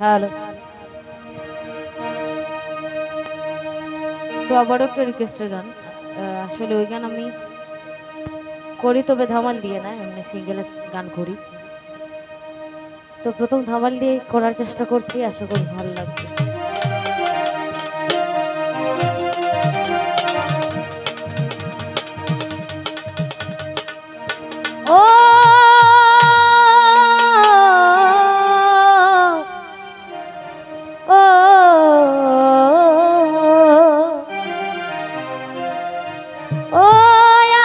Hello. তো আবারও একটা রিকোয়েস্টের গান। আসলে ওই গান আমি করি, তবে ধামাল দিয়ে না, এমনি সিঙ্গেলে গান করি। তো প্রথম ধামাল দিয়ে করার চেষ্টা করছি, আশা করি ভালো লাগবে। ও ও ও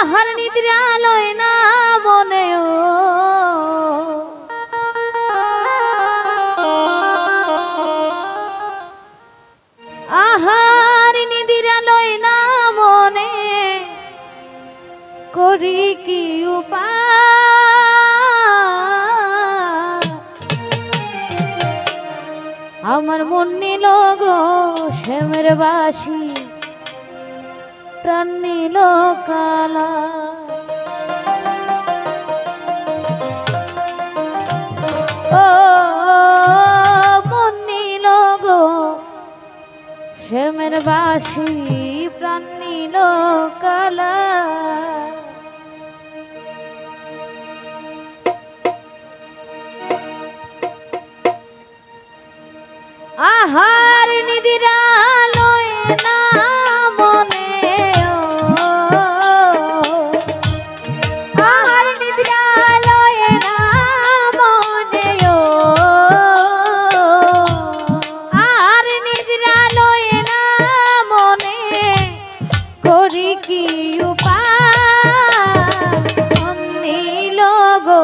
আহার নিদ্রালয় না মনে আহার নিদ্রালয় না মনে করি কি উপায় আমার মন নিল গো শ্যামের বাসি প্রাণ নিল কালা ও মন নিল গো শ্যামের বাসি প্রাণ নিল কালা আহার নিদিরালয় না মনে আহার নিদিরালয় না মনে আহার নিদিরালয় না মনে করি কি উপায় নীল গো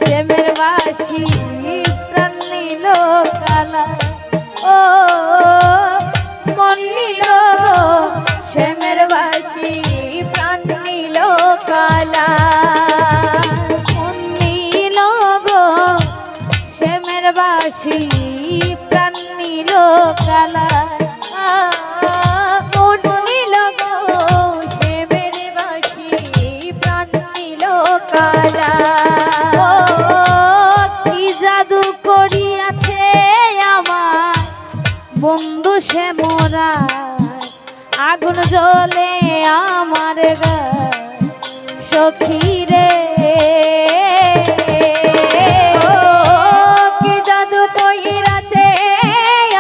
শ্যামের বাসি প্রাণ নিল কালা ও মন নিল শ্যামের বাসি প্রাণ নিল কালা মন নিল গো শ্যামের বাসি প্রাণ নিল কালা মন নিল গো শ্যামের বাসি প্রাণ নিল কালা কি জাদু করিয়াছে আমার বন্ধু সে মোরা আগুন জ্বলে আমার সখী রে কি জাদু করিয়াছে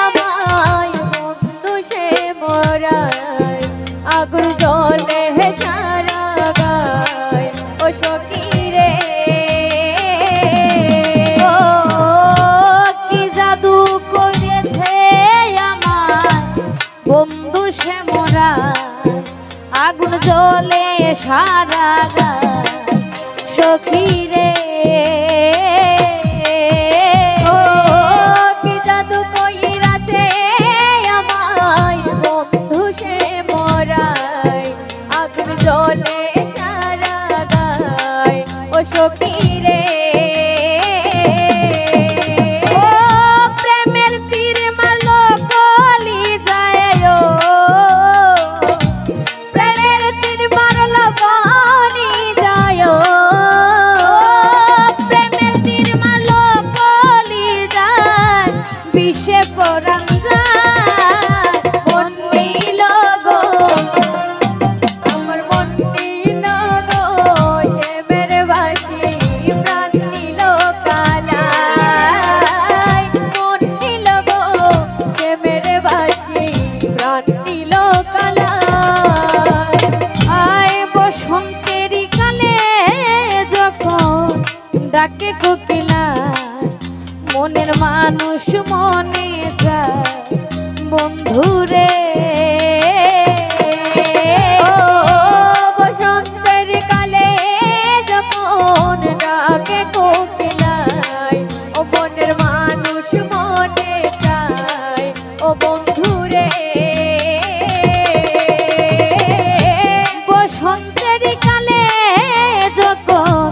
আমার বন্ধু সে মোরা আগুন জ্বলে সারা গায় ও সখী রে কি জাদু করেছে আমার বন্ধু সে মোরা আগুন জ্বলে সারা গায় সখী রে কি জাদু কইরাছে আমার বন্ধু সে মোরা আগুন জ্বলে সারা গায় ও সখী রে ডাকে কোকিলা মনের মানুষ মনে যায় বন্ধুরে বসন্তের কালে যখন ডাকে কোকিলায় ও মনের মানুষ মনে যায় ও বন্ধুরে বসন্তের কালে যখন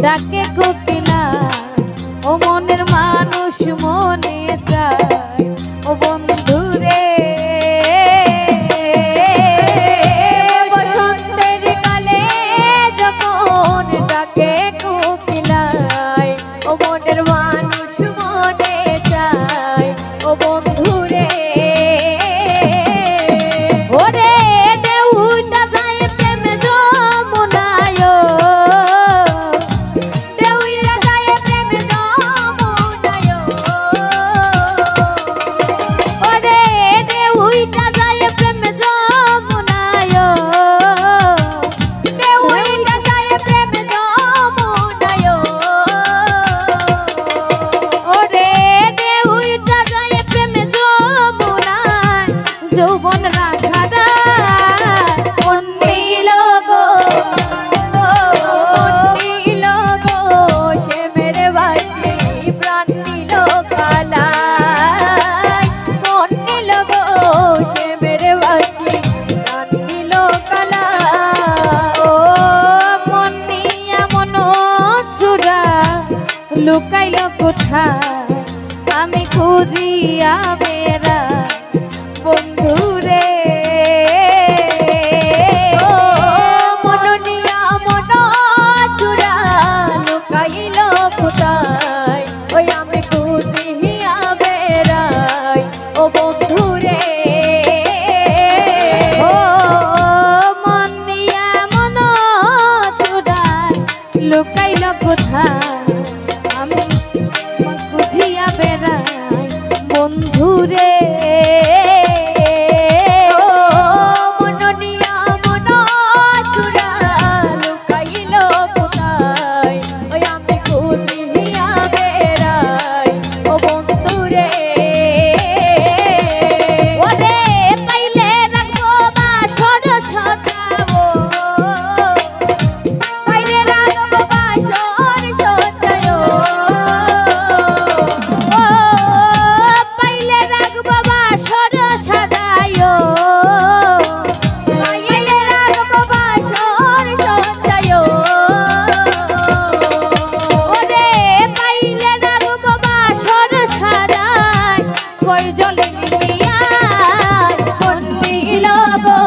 ডাকে কোকিলা ও মনের মানুষ মনে চায় ও বন্ধুরে বসন্তের কালে যখন ডাকে কোকিলায় ও মনের মানুষ মনে চায় লুকাইল কোথায় আমি খুঁজিয়া বেড়া বন্ধুরে মননিয়া মন চূড়া লুকাইল কোথায় ওই আমি খুঁজিয়া বেড়াই ও বন্ধুরে ও মন নিয়া মন চূড়ায় লুকাইল কোথায় আমি খুঁজিয়া বেড়াই বন্ধুরে মননিয়া মন চূড়া লুকাইল কোথায় ওই আমি খুঁজিয়া বেড়াই ও বন্ধুরে ওরে পাইলে রাখবো বাসর সাজাবো পাইলে রাখবো বাসর সজায় ও পাইলে রাখবো বাসর সাজায়ো পাইলে রাখবো বাসর সজায় ওরে পাইলে রাখবো বাসর সাজায় কই জলে নিয়া মন নীল গো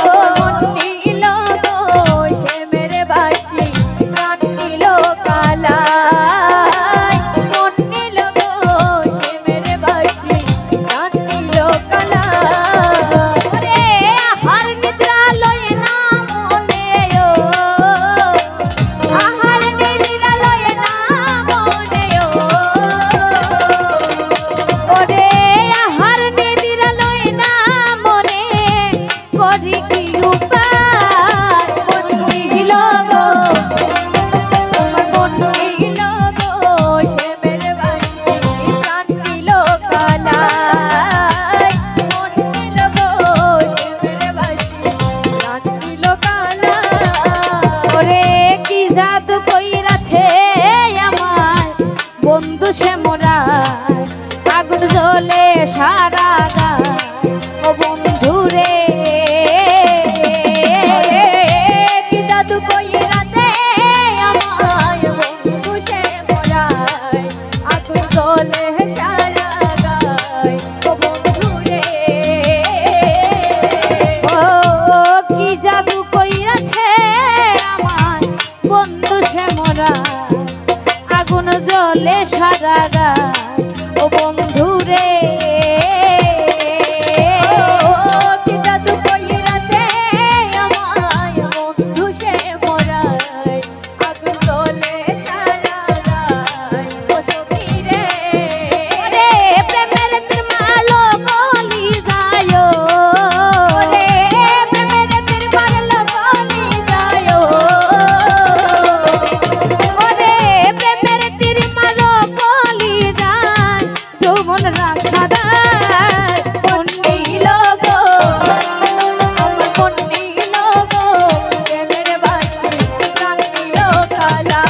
ও মন নীল গো সে মেরে বাসি প্রাণ নীল কালাই মন নীল গো সে মেরে বাসি প্রাণ নীল কালাই ওরে আহার নিদ্রা লয় না মনে ও আহার নিরালয় না মনে ওরে আহার নিদ্রা লয় না মনে করি কি উপায় মন নীল গো আমার মন নীল গো সে মেরে বাসি প্রাণ নীল কালাই মন নীল গো সে মেরে বাসি প্রাণ নীল কালাই ওরে কি জাদু কইরাছে আমার বন্ধু সে মোরা আগুন জ্বলে সারা গায় ও বন্ধু রে কি জাদু কইরাছে আমায় বন্ধু সে মোরায় আগুন জ্বলে সারা গায় ও বন্ধু রে ও কি জাদু কইরাছে আমার বন্ধু সে মোরা আগুন জ্বলে সারা গায় ও বন্ধু রে কি জাদু কইরাছে আমায় বন্ধু সে মোরায় আগুন জ্বলে সারা গায় ও সখী রে ওরে প্রেমের তিরমালো বলি যায়ো ওরে প্রেমের তিরমালো বলি যায়ো ওরে প্রেমের তিরমালো বলি যায় যৌবন রাখা দায় মন নীল গো আমার মন নীল গো সে মেরে বাসি প্রাণ নীল কালা